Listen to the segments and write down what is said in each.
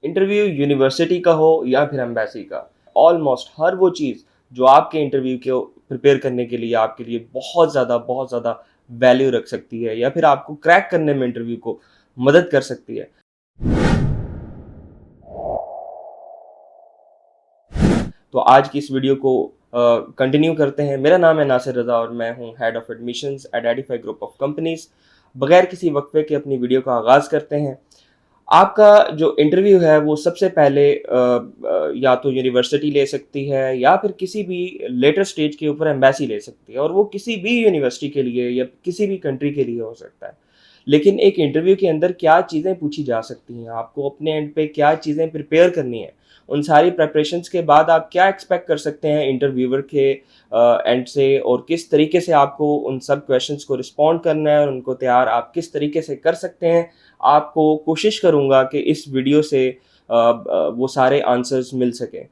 Interview university का हो या फिर एम्बेसी का, ऑलमोस्ट हर वो चीज़ जो आपके इंटरव्यू को प्रिपेयर करने के लिए आपके लिए बहुत ज़्यादा वैल्यू रख सकती है या फिर आपको क्रैक करने में इंटरव्यू को मदद कर सकती है। तो आज की इस वीडियो को कंटिन्यू करते हैं। मेरा नाम है नासिर रज़ा और मैं हूँ head of admissions at Edify group of companies. बगैर किसी वक्फे के अपनी वीडियो का आगाज़ करते हैं। आपका जो इंटरव्यू है वो सबसे पहले या तो यूनिवर्सिटी ले सकती है या फिर किसी भी लेटर स्टेज के ऊपर एम्बेसी ले सकती है और वो किसी भी यूनिवर्सिटी के लिए या किसी भी कंट्री के लिए हो सकता है। लेकिन एक इंटरव्यू के अंदर क्या चीज़ें पूछी जा सकती हैं, आपको अपने एंड पे क्या चीज़ें प्रिपेयर करनी है, उन सारी प्रिपरेशंस के बाद आप क्या एक्सपेक्ट कर सकते हैं इंटरव्यूअर के एंड से और किस तरीके से आपको उन सब क्वेश्चंस को रिस्पॉन्ड करना है और उनको तैयार आप किस तरीके से कर सकते हैं। आपको कोशिश करूँगा कि इस वीडियो से वो सारे आंसर्स मिल सकें।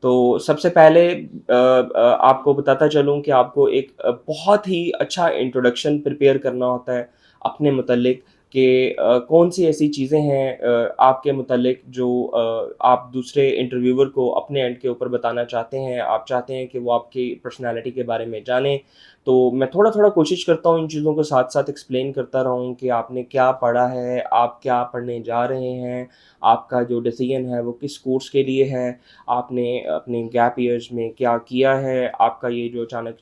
तो सबसे पहले आपको बताता चलूँ कि आपको एक बहुत ही अच्छा इंट्रोडक्शन प्रिपेयर करना होता है अपने मुतल्लिक कि कौन-सी ऐसी चीज़ें हैं आपके मुतल्लिक जो आप दूसरे इंटरव्यूअर को अपने एंड के ऊपर बताना चाहते हैं। आप चाहते हैं कि वो आपकी पर्सनैलिटी के बारे में जानें। तो मैं थोड़ा-थोड़ा कोशिश करता हूँ इन चीज़ों को साथ-साथ एक्सप्लेन करता रहूँ कि आपने क्या पढ़ा है, आप क्या पढ़ने जा रहे हैं, आपका जो डिसीज़न है वो किस कोर्स के लिए है, आपने अपने गैप ईयर्स में क्या किया है, आपका ये जो अचानक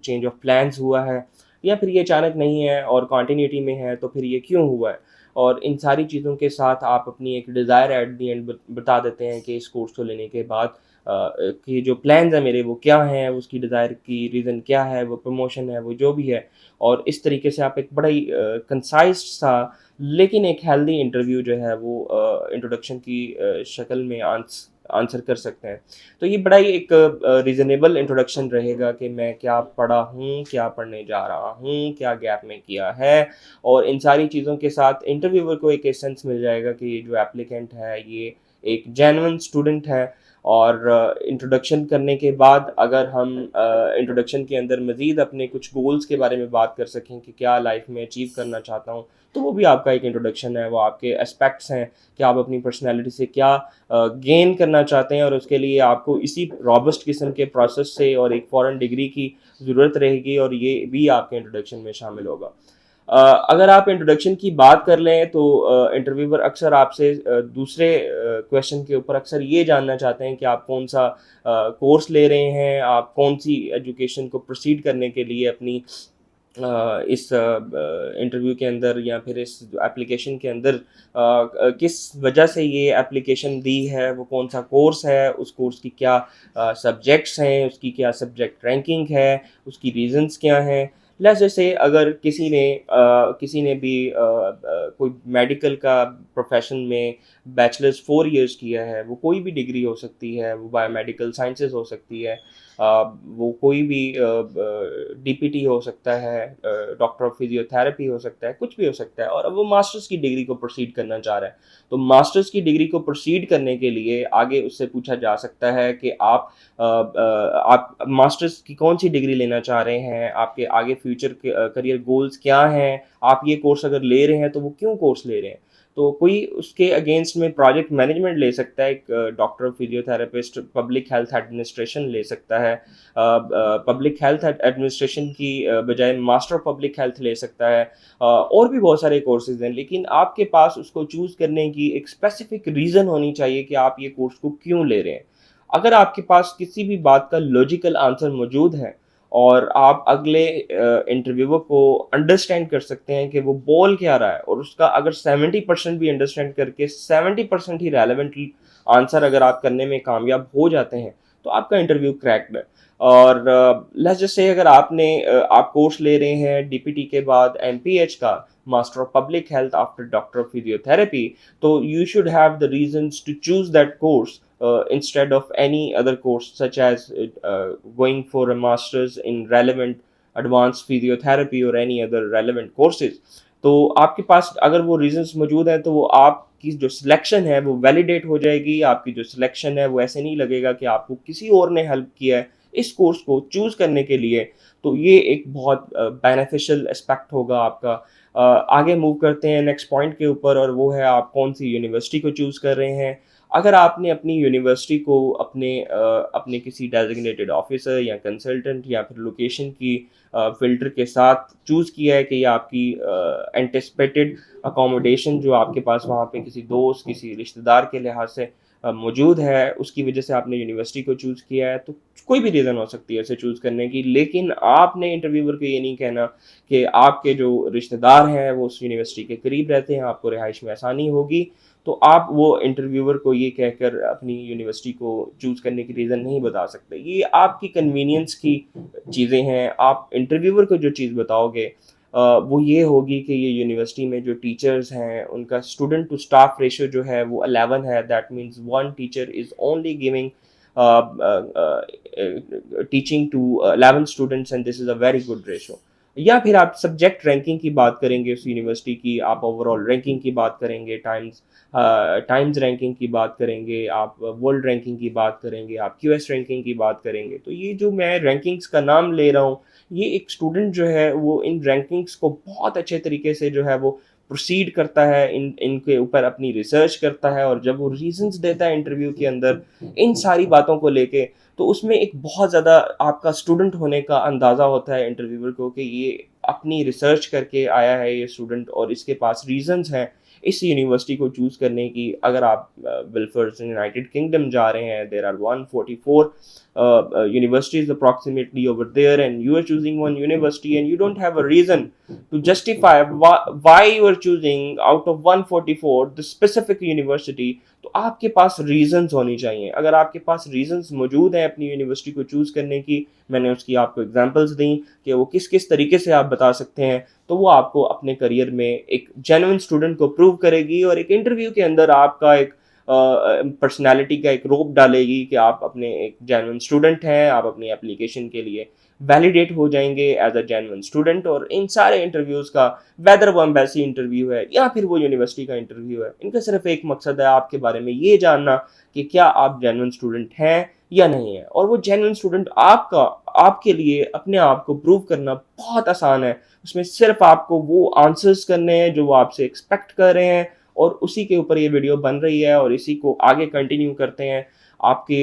चेंज ऑफ प्लान्स हुआ है या फिर ये अचानक नहीं है और कंटिन्यूटी में है तो फिर ये क्यों हुआ है? और इन सारी चीज़ों के साथ आप अपनी एक डिज़ायर एट द एंड बता देते हैं कि इस कोर्स को लेने के बाद कि जो प्लान्स हैं मेरे वो क्या हैं, उसकी डिज़ायर की रीज़न क्या है, वो प्रमोशन है, वो जो भी है। और इस तरीके से आप एक बड़ा ही कंसाइज़ सा लेकिन एक हेल्दी इंटरव्यू जो है वो इंट्रोडक्शन की शक्ल में आंसर कर सकते हैं। तो ये बड़ा ही एक रीज़नेबल इंट्रोडक्शन रहेगा कि मैं क्या पढ़ा हूँ, क्या पढ़ने जा रहा हूँ, क्या गैप में किया है और इन सारी चीज़ों के साथ इंटरव्यूअर को एक सेंस मिल जाएगा कि ये जो एप्लीकेंट है ये एक जेन्युइन स्टूडेंट है। और इंट्रोडक्शन करने के बाद अगर हम इंट्रोडक्शन के अंदर मज़ीद अपने कुछ गोल्स के बारे में बात कर सकें कि क्या लाइफ में अचीव करना चाहता हूँ, तो वो भी आपका एक इंट्रोडक्शन है, वो आपके एस्पेक्ट्स हैं कि आप अपनी पर्सनैलिटी से क्या गेन करना चाहते हैं और उसके लिए आपको इसी रॉबस्ट किस्म के प्रोसेस से और एक फ़ॉरेन डिग्री की ज़रूरत रहेगी और ये भी आपके इंट्रोडक्शन में शामिल होगा। अगर आप इंट्रोडक्शन की बात कर लें तो इंटरव्यूअर अक्सर आपसे दूसरे क्वेश्चन के ऊपर अक्सर ये जानना चाहते हैं कि आप कौन-सा कोर्स ले रहे हैं, आप कौन-सी एजुकेशन को प्रोसीड करने के लिए अपनी इस इंटरव्यू के अंदर या फिर इस एप्लीकेशन के अंदर किस वजह से ये एप्लीकेशन दी है, वो कौन-सा कोर्स है, उस कोर्स की क्या सब्जेक्ट्स हैं, उसकी क्या सब्जेक्ट रैंकिंग है, उसकी रीज़न्स क्या हैं। लेट्स जस्ट से अगर किसी ने भी कोई मेडिकल का प्रोफ़ेशन में बैचलर्स 4 इयर्स किया है, वो कोई भी डिग्री हो सकती है, वो बायोमेडिकल साइंसेज़ हो सकती है, वो कोई भी डीपीटी हो सकता है, डॉक्टर ऑफ फिजियोथेरेपी हो सकता है, कुछ भी हो सकता है और अब वो मास्टर्स की डिग्री को प्रोसीड करना चाह रहा है। तो मास्टर्स की डिग्री को प्रोसीड करने के लिए आगे उससे पूछा जा सकता है कि आप मास्टर्स की कौन-सी डिग्री लेना चाह रहे हैं, आपके आगे फ्यूचर के करियर गोल्स क्या हैं, आप ये कोर्स अगर ले रहे हैं तो वो क्यों कोर्स ले रहे हैं? तो कोई उसके अगेंस्ट में प्रोजेक्ट मैनेजमेंट ले सकता है, एक doctor physiotherapist public health administration ले सकता है, पब्लिक हेल्थ एडमिनिस्ट्रेशन की बजाय मास्टर पब्लिक हेल्थ ले सकता है, और भी बहुत सारे कोर्सेज हैं लेकिन आपके पास उसको चूज़ करने की एक स्पेसिफिक रीज़न होनी चाहिए कि आप ये कोर्स को क्यों ले रहे हैं। अगर आपके पास किसी भी बात का लॉजिकल आंसर मौजूद है और आप अगले इंटरव्यूअर को अंडरस्टैंड कर सकते हैं कि वो बोल क्या रहा है और उसका अगर 70% भी अंडरस्टैंड करके 70% ही रेलेवेंट आंसर अगर आप करने में कामयाब हो जाते हैं, तो आपका इंटरव्यू क्रैक्ड है। और लेट्स जस्ट से अगर आप कोर्स ले रहे हैं डीपीटी के बाद एमपीएच का, master of public health after doctor of physiotherapy, तो you should have the reasons to choose that course instead of any other course, such as going for a master's in relevant advanced physiotherapy or any other relevant courses। तो आपके पास अगर वो reasons मौजूद हैं तो वो आपकी जो सिलेक्शन है वो वैलिडेट हो जाएगी। आपकी जो सिलेक्शन है वो ऐसे नहीं लगेगा कि आपको किसी और ने हेल्प किया है इस कोर्स को चूज़ करने के लिए। तो ये एक बहुत बेनिफिशियल एस्पेक्ट होगा आपका। आगे मूव करते हैं नेक्स्ट पॉइंट के ऊपर, और वो है आप कौन सी यूनिवर्सिटी को चूज़ कर रहे हैं। अगर आपने अपनी यूनिवर्सिटी को अपने किसी डेज़िग्नेटेड ऑफ़िसर या कंसल्टेंट या फिर लोकेशन की फ़िल्टर के साथ चूज़ किया है कि ये आपकी एंटिसिपेटेड अकोमोडेशन जो आपके पास वहाँ पे किसी दोस्त, किसी रिश्तेदार के लिहाज से मौजूद है, उसकी वजह से आपने यूनिवर्सिटी को चूज़ किया है, तो कोई भी रीज़न हो सकती है इसे चूज़ करने की। लेकिन आपने इंटरव्यूअर को ये नहीं कहना कि आपके जो रिश्तेदार हैं वो उस यूनिवर्सिटी के करीब रहते हैं, आपको रिहाइश में आसानी होगी। तो आप वो इंटरव्यूअर को ये कहकर अपनी यूनिवर्सिटी को चूज़ करने की रीज़न नहीं बता सकते। ये आपकी कन्वीनियंस की चीज़ें हैं। आप इंटरव्यूअर को जो चीज़ बताओगे वो ये होगी कि ये यूनिवर्सिटी में जो टीचर्स हैं उनका स्टूडेंट टू स्टाफ रेशियो जो है वो 11 है। That means one teacher is only giving teaching to 11 students, and this is a very good ratio. या फिर आप सब्जेक्ट रैंकिंग की बात करेंगे उस यूनिवर्सिटी की, आप ओवरऑल रैंकिंग की बात करेंगे, टाइम्स रैंकिंग की बात करेंगे, आप वर्ल्ड रैंकिंग की बात करेंगे, आप क्यूएस रैंकिंग की बात करेंगे। तो ये जो मैं रैंकिंग्स का नाम ले रहा हूँ, ये एक स्टूडेंट जो है वो इन रैंकिंग्स को बहुत अच्छे तरीके से जो है वो प्रोसीड करता है, इनके ऊपर अपनी रिसर्च करता है, और जब वो रीजंस देता है इंटरव्यू के अंदर इन सारी बातों को लेके, तो उसमें एक बहुत ज़्यादा आपका स्टूडेंट होने का अंदाज़ा होता है इंटरव्यूअर को कि ये अपनी रिसर्च करके आया है ये स्टूडेंट, और इसके पास रीजंस हैं इस यूनिवर्सिटी को चूज़ करने की। अगर आप बिल्फर्ड यूनाइटेड किंगडम जा रहे हैं, there are 144 universities approximately over there, and you are choosing one university and you don't have a reason to justify why you are choosing out of 144 the specific university, तो आपके पास reasons होनी चाहिए। अगर आपके पास reasons मौजूद हैं अपनी university को चूज़ करने की, मैंने उसकी आपको एग्जांपल्स दी कि वो किस किस तरीके से आप बता सकते हैं, तो वो आपको अपने करियर में एक जेन्युइन स्टूडेंट को प्रूव करेगी, और एक इंटरव्यू के अंदर आपका एक पर्सनैलिटी का एक रोप डालेगी कि आप अपने एक जेन्युइन स्टूडेंट हैं, आप अपनी एप्लीकेशन के लिए वैलिडेट हो जाएंगे एज अ जेन्युइन स्टूडेंट। और इन सारे इंटरव्यूज़ का, वेदर वो एम्बेसी इंटरव्यू है या फिर वो यूनिवर्सिटी का इंटरव्यू है, इनका सिर्फ एक मकसद है आपके बारे में ये जानना कि क्या आप जेन्युइन स्टूडेंट हैं या नहीं है। और वो जेन्युइन स्टूडेंट आपके लिए अपने आप को प्रूव करना बहुत आसान है। उसमें सिर्फ आपको वो आंसर्स करने हैं जो वो आपसे एक्सपेक्ट कर रहे हैं, और उसी के ऊपर ये वीडियो बन रही है, और इसी को आगे कंटिन्यू करते हैं। आपके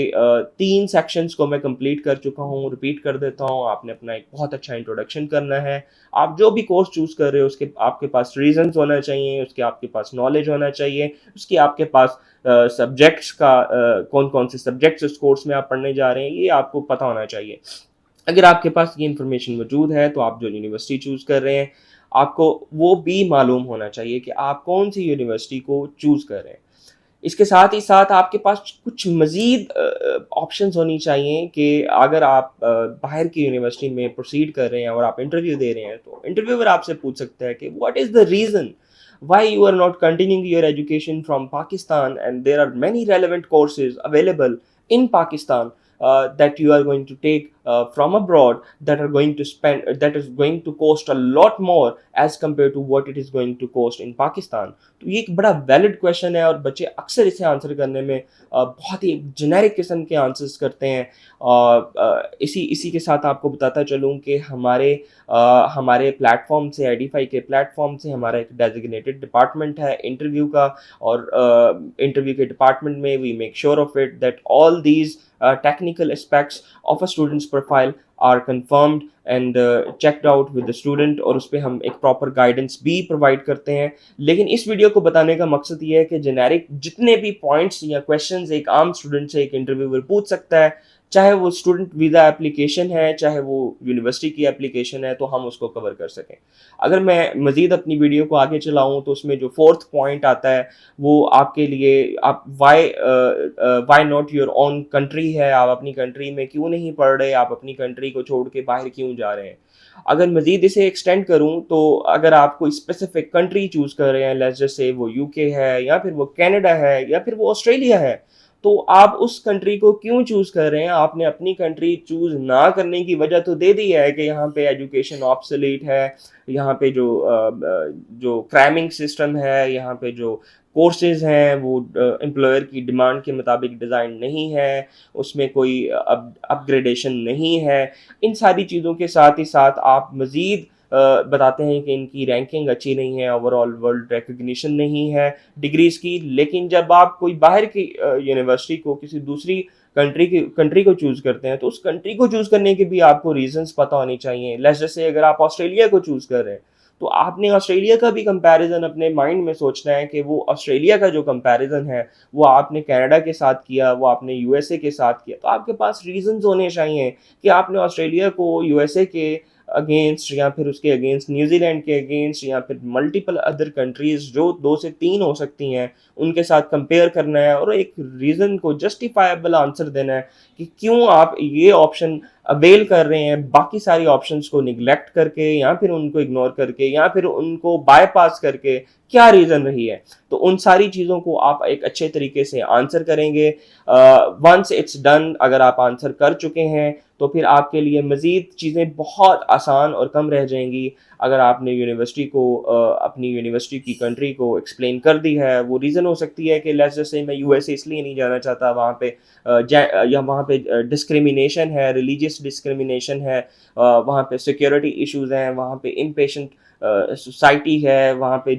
3 सेक्शंस को मैं कंप्लीट कर चुका हूँ, रिपीट कर देता हूँ। आपने अपना एक बहुत अच्छा इंट्रोडक्शन करना है। आप जो भी कोर्स चूज़ कर रहे हो उसके आपके पास रीजंस होना चाहिए, उसके आपके पास नॉलेज होना चाहिए, उसकी आपके पास सब्जेक्ट्स का कौन कौन से सब्जेक्ट्स उस कोर्स में आप पढ़ने जा रहे हैं ये आपको पता होना चाहिए। अगर आपके पास ये इन्फॉर्मेशन मौजूद है तो आप जो यूनिवर्सिटी चूज़ कर रहे हैं, आपको वो भी मालूम होना चाहिए कि आप कौन सी यूनिवर्सिटी को चूज़ कर रहे हैं। इसके साथ ही साथ आपके पास कुछ मज़ीद ऑप्शंस होनी चाहिए कि अगर आप बाहर की यूनिवर्सिटी में प्रोसीड कर रहे हैं और आप इंटरव्यू दे रहे हैं, तो इंटरव्यूअर आपसे पूछ सकता है कि what is the reason why you are not continuing your education from Pakistan, and there are many relevant courses available in Pakistan that you are going to take from abroad, that is going to cost a lot more as compared to what it is going to cost in Pakistan। तो ये एक बड़ा valid question है, और बच्चे अक्सर इसे answer करने में बहुत ही जेनेरिक किस्म के आंसर्स करते हैं। इसी के साथ आपको बताता चलूँ कि हमारे प्लेटफॉर्म से, एडिफाई के प्लेटफॉर्म से, हमारा एक डेजिग्नेटेड डिपार्टमेंट है इंटरव्यू का, और इंटरव्यू के डिपार्टमेंट में we make sure of it that all these technical aspects of a student's profile are confirmed and checked out with the student, और उस पर हम एक प्रॉपर गाइडेंस भी प्रोवाइड करते हैं। लेकिन इस वीडियो को बताने का मकसद ये है कि जेनेरिक जितने भी पॉइंट्स या क्वेश्चंस एक आम स्टूडेंट से एक इंटरव्यूअर पूछ सकता है, चाहे वो स्टूडेंट वीज़ा एप्लीकेशन है, चाहे वो यूनिवर्सिटी की एप्लीकेशन है, तो हम उसको कवर कर सकें। अगर मैं मज़ीद अपनी वीडियो को आगे चलाऊँ तो उसमें जो फोर्थ पॉइंट आता है वो आपके लिए, आप why not your own country है, आप अपनी कंट्री में क्यों नहीं पढ़ रहे, आप अपनी कंट्री को छोड़ के बाहर क्यों जा रहे हैं। अगर मज़ीद इसे एक्सटेंड करूँ तो अगर आप कोई स्पेसिफिक कंट्री चूज़ कर रहे हैं, लेट्स जस्ट से वो यूके है, या फिर वो कनाडा है, या फिर वो ऑस्ट्रेलिया है, तो आप उस कंट्री को क्यों चूज़ कर रहे हैं। आपने अपनी कंट्री चूज़ ना करने की वजह तो दे दी है कि यहाँ पे एजुकेशन ऑब्सोलीट है, यहाँ पे जो क्रैमिंग सिस्टम है, यहाँ पे जो कोर्सेज हैं वो एम्प्लॉयर की डिमांड के मुताबिक डिज़ाइन नहीं है, उसमें कोई अपग्रेडेशन नहीं है। इन सारी चीज़ों के साथ ही साथ आप मज़ीद बताते हैं कि इनकी रैंकिंग अच्छी नहीं है, ओवरऑल वर्ल्ड रिकग्निशन नहीं है डिग्रीज़ की। लेकिन जब आप कोई बाहर की यूनिवर्सिटी को, किसी दूसरी कंट्री को चूज़ करते हैं, तो उस कंट्री को चूज़ करने के भी आपको रीज़न्स पता होने चाहिए। लेट्स जस्ट से अगर आप ऑस्ट्रेलिया को चूज़ कर रहे हैं, तो आपने ऑस्ट्रेलिया का भी कंपैरिजन अपने माइंड में सोचना है कि वो ऑस्ट्रेलिया का जो कंपैरिजन है वो आपने कनाडा के साथ किया, वो आपने यूएसए के साथ किया। तो आपके पास रीजंस होने चाहिए कि आपने ऑस्ट्रेलिया को यूएसए के अगेंस्ट, या फिर उसके अगेंस्ट न्यूजीलैंड के अगेंस्ट, या फिर मल्टीपल अदर कंट्रीज जो 2 से 3 हो सकती हैं उनके साथ कंपेयर करना है, और एक रीज़न को जस्टिफाइबल आंसर देना है कि क्यों आप ये ऑप्शन अवेल कर रहे हैं बाकी सारी ऑप्शंस को निगलेक्ट करके, या फिर उनको इग्नोर करके, या फिर उनको बायपास करके। क्या रीज़न रही है? तो उन सारी चीज़ों को आप एक अच्छे तरीके से आंसर करेंगे। वंस इट्स डन, अगर आप आंसर कर चुके हैं तो फिर आपके लिए मज़ीद चीज़ें बहुत आसान और कम रह जाएंगी। अगर आपने यूनिवर्सिटी को अपनी यूनिवर्सिटी की कंट्री को एक्सप्लेन कर दी है, वो रीज़न हो सकती है कि लेट्स जस्ट से मैं यूएसए इसलिए नहीं जाना चाहता, वहाँ पे या वहाँ पे डिस्क्रिमिनेशन है, रिलीजियस डिस्क्रिमिनेशन है, वहाँ पे सिक्योरिटी इश्यूज हैं, वहाँ पे इम्पेशेंट सोसाइटी है, वहाँ पे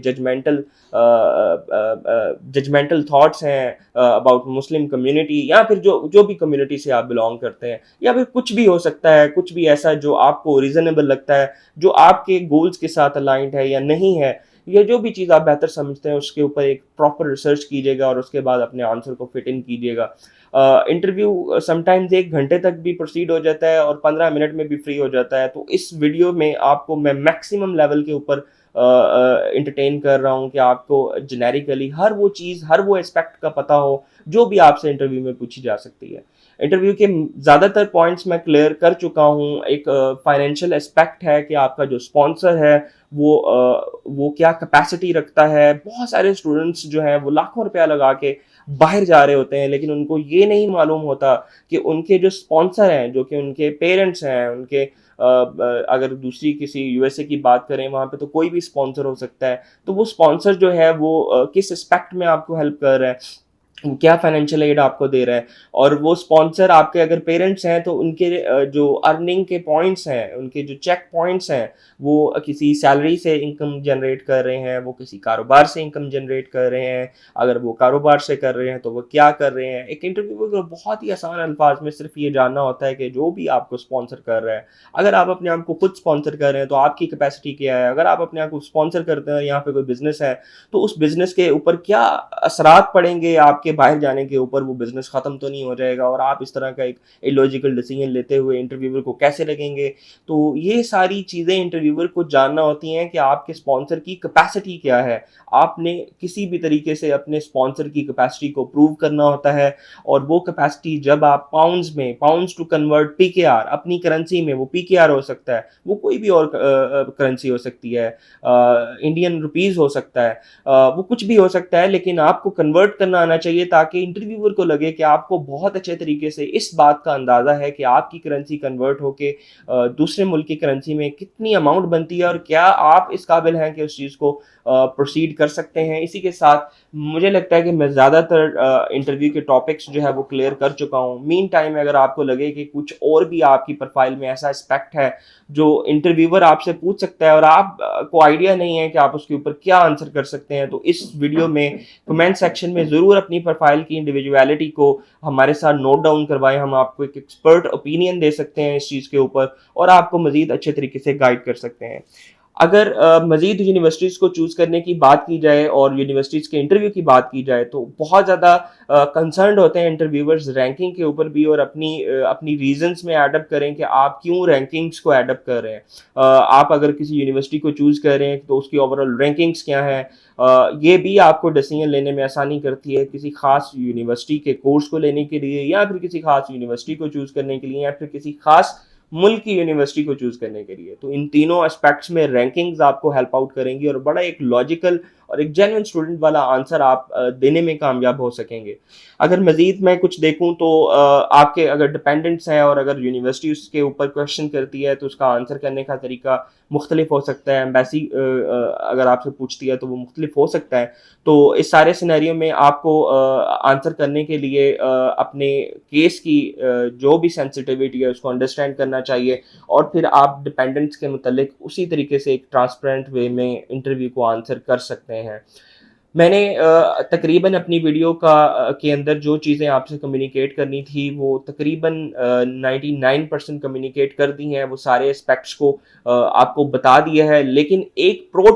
जजमेंटल थॉट्स हैं अबाउट मुस्लिम कम्युनिटी, या फिर जो जो भी कम्युनिटी से आप बिलोंग करते हैं, या फिर कुछ भी हो सकता है, कुछ भी ऐसा जो आपको रीजनेबल लगता है, जो आपके गोल्स के साथ अलाइंड है या नहीं है, या जो भी चीज़ आप बेहतर समझते हैं, उसके ऊपर एक प्रॉपर रिसर्च कीजिएगा और उसके बाद अपने आंसर को फिट इन कीजिएगा। इंटरव्यू समटाइम्स 1 घंटे तक भी प्रोसीड हो जाता है और 15 मिनट में भी फ्री हो जाता है। तो इस वीडियो में आपको मैं मैक्सिमम लेवल के ऊपर इंटरटेन कर रहा हूँ कि आपको जेनेरिकली हर वो चीज़, हर वो एस्पेक्ट का पता हो जो भी आपसे इंटरव्यू में पूछी जा सकती है। इंटरव्यू के ज़्यादातर पॉइंट्स मैं क्लियर कर चुका हूँ। एक फाइनेंशियल एस्पेक्ट है कि आपका जो स्पॉन्सर है वो क्या कैपेसिटी रखता है। बहुत सारे स्टूडेंट्स जो हैं वो लाखों रुपया लगा के बाहर जा रहे होते हैं, लेकिन उनको ये नहीं मालूम होता कि उनके जो स्पॉन्सर हैं, जो कि उनके पेरेंट्स हैं, उनके अगर दूसरी किसी यूएसए की बात करें, वहाँ पे तो कोई भी स्पॉन्सर हो सकता है। तो वो स्पॉन्सर जो है वो किस एस्पेक्ट में आपको हेल्प कर रहा है, वो क्या फाइनेंशियल एड आपको दे रहा है, और वो स्पॉन्सर आपके अगर पेरेंट्स हैं तो उनके जो अर्निंग के पॉइंट्स हैं, उनके जो चेक पॉइंट्स हैं, वो किसी सैलरी से इनकम जनरेट कर रहे हैं, वो किसी कारोबार से इनकम जनरेट कर रहे हैं। अगर वो कारोबार से कर रहे हैं तो वो क्या कर रहे हैं। एक इंटरव्यू को बहुत ही आसान अल्फाज में सिर्फ ये जानना होता है कि जो भी आपको स्पॉन्सर कर रहा है, अगर आप अपने आप को खुद स्पॉन्सर कर रहे हैं तो आपकी कैपेसिटी क्या है। अगर आप अपने आप को स्पॉन्सर करते हैं, यहाँ पे कोई बिजनेस है, तो उस बिजनेस के ऊपर क्या असरात पड़ेंगे आपके बाहर जाने के ऊपर, वो बिजनेस खत्म तो नहीं हो जाएगा, और आप इस तरह का एक इलॉजिकल डिसीजन लेते हुए इंटरव्यूअर को कैसे लगेंगे। तो ये सारी चीज़ें इंटरव्यूअर को जानना होती हैं कि आपके स्पॉन्सर की कैपेसिटी क्या है। आपने किसी भी तरीके से अपने स्पॉन्सर की कैपेसिटी को प्रूव करना होता है, और वो कैपेसिटी जब आप पाउंड्स में, पाउंड्स टू कन्वर्ट पीकेआर, अपनी करेंसी में, वो पीकेआर हो सकता है, वो कोई भी और करेंसी हो सकती है, इंडियन रुपीज़ हो सकता है, वो कुछ भी हो सकता है, लेकिन आपको कन्वर्ट करना आना चाहिए ताकि इंटरव्यूअर को लगे कि आपको बहुत अच्छे तरीके से इस बात का अंदाज़ा है कि आपकी करेंसी कन्वर्ट होके दूसरे मुल्क की करेंसी में कितनी अमाउंट बनती है, और क्या आप इस काबिल हैं कि उस चीज़ को प्रोसीड कर सकते हैं। इसी के साथ मुझे लगता है कि मैं ज़्यादातर इंटरव्यू के टॉपिक्स जो है वो क्लियर कर चुका हूँ। मीन टाइम में अगर आपको लगे कि कुछ और भी आपकी प्रोफाइल में ऐसा एस्पेक्ट है जो इंटरव्यूअर आपसे पूछ सकता है और आप को आइडिया नहीं है कि आप उसके ऊपर क्या आंसर कर सकते हैं, तो इस वीडियो में कमेंट सेक्शन में ज़रूर अपनी प्रोफाइल की इंडिविजुअलिटी को हमारे साथ नोट डाउन करवाएं। हम आपको एक एक्सपर्ट ओपिनियन दे सकते हैं इस चीज़ के ऊपर, और आपको मज़ीद अच्छे तरीके से गाइड कर सकते हैं। अगर मज़ीद यूनिवर्सिटीज़ को चूज़ करने की बात की जाए और यूनिवर्सिटीज़ के इंटरव्यू की बात की जाए, तो बहुत ज़्यादा कंसर्न्ड होते हैं इंटरव्यूअर्स रैंकिंग के ऊपर भी, और अपनी रीजंस में एडअप करें कि आप क्यों रैंकिंग्स को एडअप कर रहे हैं। आप अगर किसी यूनिवर्सिटी को चूज़ कर रहे हैं तो उसकी ओवरऑल रैंकिंग्स क्या है। ये भी आपको डिसीजन लेने में आसानी करती है किसी खास यूनिवर्सिटी के कोर्स को लेने के लिए, या फिर किसी खास यूनिवर्सिटी को चूज़ करने के लिए, या फिर किसी खास मुल्क की यूनिवर्सिटी को चूज़ करने के लिए। तो इन तीनों एस्पेक्ट्स में रैंकिंग्स आपको हेल्प आउट करेंगी, और बड़ा एक लॉजिकल और एक जेन्युइन स्टूडेंट वाला आंसर आप देने में कामयाब हो सकेंगे। अगर मज़ीद मैं कुछ देखूँ तो आपके अगर डिपेंडेंट्स हैं और अगर यूनिवर्सिटी उसके ऊपर क्वेश्चन करती है तो उसका आंसर करने का तरीका मुख्तलिफ हो सकता है। एम्बेसी अगर आपसे पूछती है तो वो मुख्तलिफ हो सकता है। तो इस सारे सिनेरियो में आपको आंसर करने के लिए अपने केस की जो भी सेंसिटिविटी है उसको अंडरस्टैंड करना चाहिए और फिर आप डिपेंडेंट्स के मुतल्लिक उसी तरीके से एक ट्रांसपेरेंट वे में इंटरव्यू को आंसर कर सकते हैं। मैंने तकरीबन अपनी वीडियो के अंदर जो चीज़ें आपसे कम्युनिकेट करनी थी वो तकरीबन 99% कम्युनिकेट कर दी हैं। वो सारे एस्पेक्ट्स को आपको बता दिया है, लेकिन एक प्रो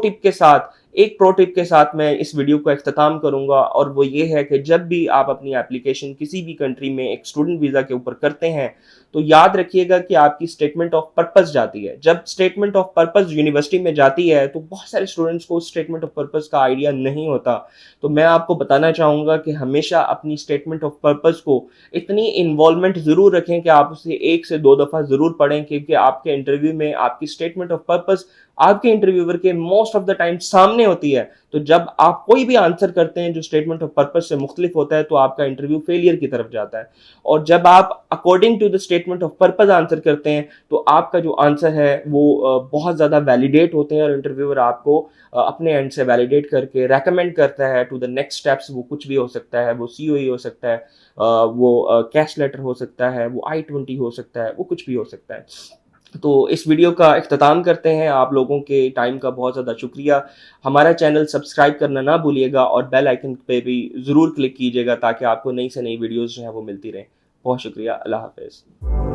टिप के साथ मैं इस वीडियो को इख्तिताम करूँगा और वो ये है कि जब भी आप अपनी एप्लीकेशन किसी भी कंट्री में एक स्टूडेंट वीज़ा के ऊपर करते हैं तो याद रखिएगा कि आपकी स्टेटमेंट ऑफ पर्पस जाती है। जब स्टेटमेंट ऑफ पर्पस यूनिवर्सिटी में जाती है तो बहुत सारे स्टूडेंट्स को स्टेटमेंट ऑफ पर्पस का आइडिया नहीं होता। तो मैं आपको बताना चाहूँगा कि हमेशा अपनी स्टेटमेंट ऑफ पर्पस को इतनी इन्वॉल्वमेंट ज़रूर रखें कि आप उसे 1 से 2 दफ़ा ज़रूर पढ़ें, क्योंकि आपके इंटरव्यू में आपकी स्टेटमेंट ऑफ पर्पस आपके इंटरव्यूअर के मोस्ट ऑफ द टाइम सामने होती है। तो जब आप कोई भी आंसर करते हैं जो स्टेटमेंट ऑफ पर्पस से मुख्तलिफ होता है तो आपका इंटरव्यू फेलियर की तरफ जाता है। और जब आप according to the statement of purpose answer करते हैं तो आपका जो आंसर है वो बहुत ज़्यादा वैलिडेट होते हैं और इंटरव्यूअर आपको अपने एंड से वैलिडेट करके रेकमेंड करता है टू द नेक्स्ट स्टेप्स। वो कुछ भी हो सकता है, वो सीओई हो सकता है, वो कैश लेटर हो सकता है, वो I-20 हो सकता है, वो कुछ भी हो सकता है। तो इस वीडियो का इख्तिताम करते हैं। आप लोगों के टाइम का बहुत ज़्यादा शुक्रिया। हमारा चैनल सब्सक्राइब करना ना भूलिएगा और बेल आइकन पे भी ज़रूर क्लिक कीजिएगा ताकि आपको नई से नई वीडियोज़ जो हैं वो मिलती रहें। बहुत शुक्रिया। अल्लाह हाफ़िज़।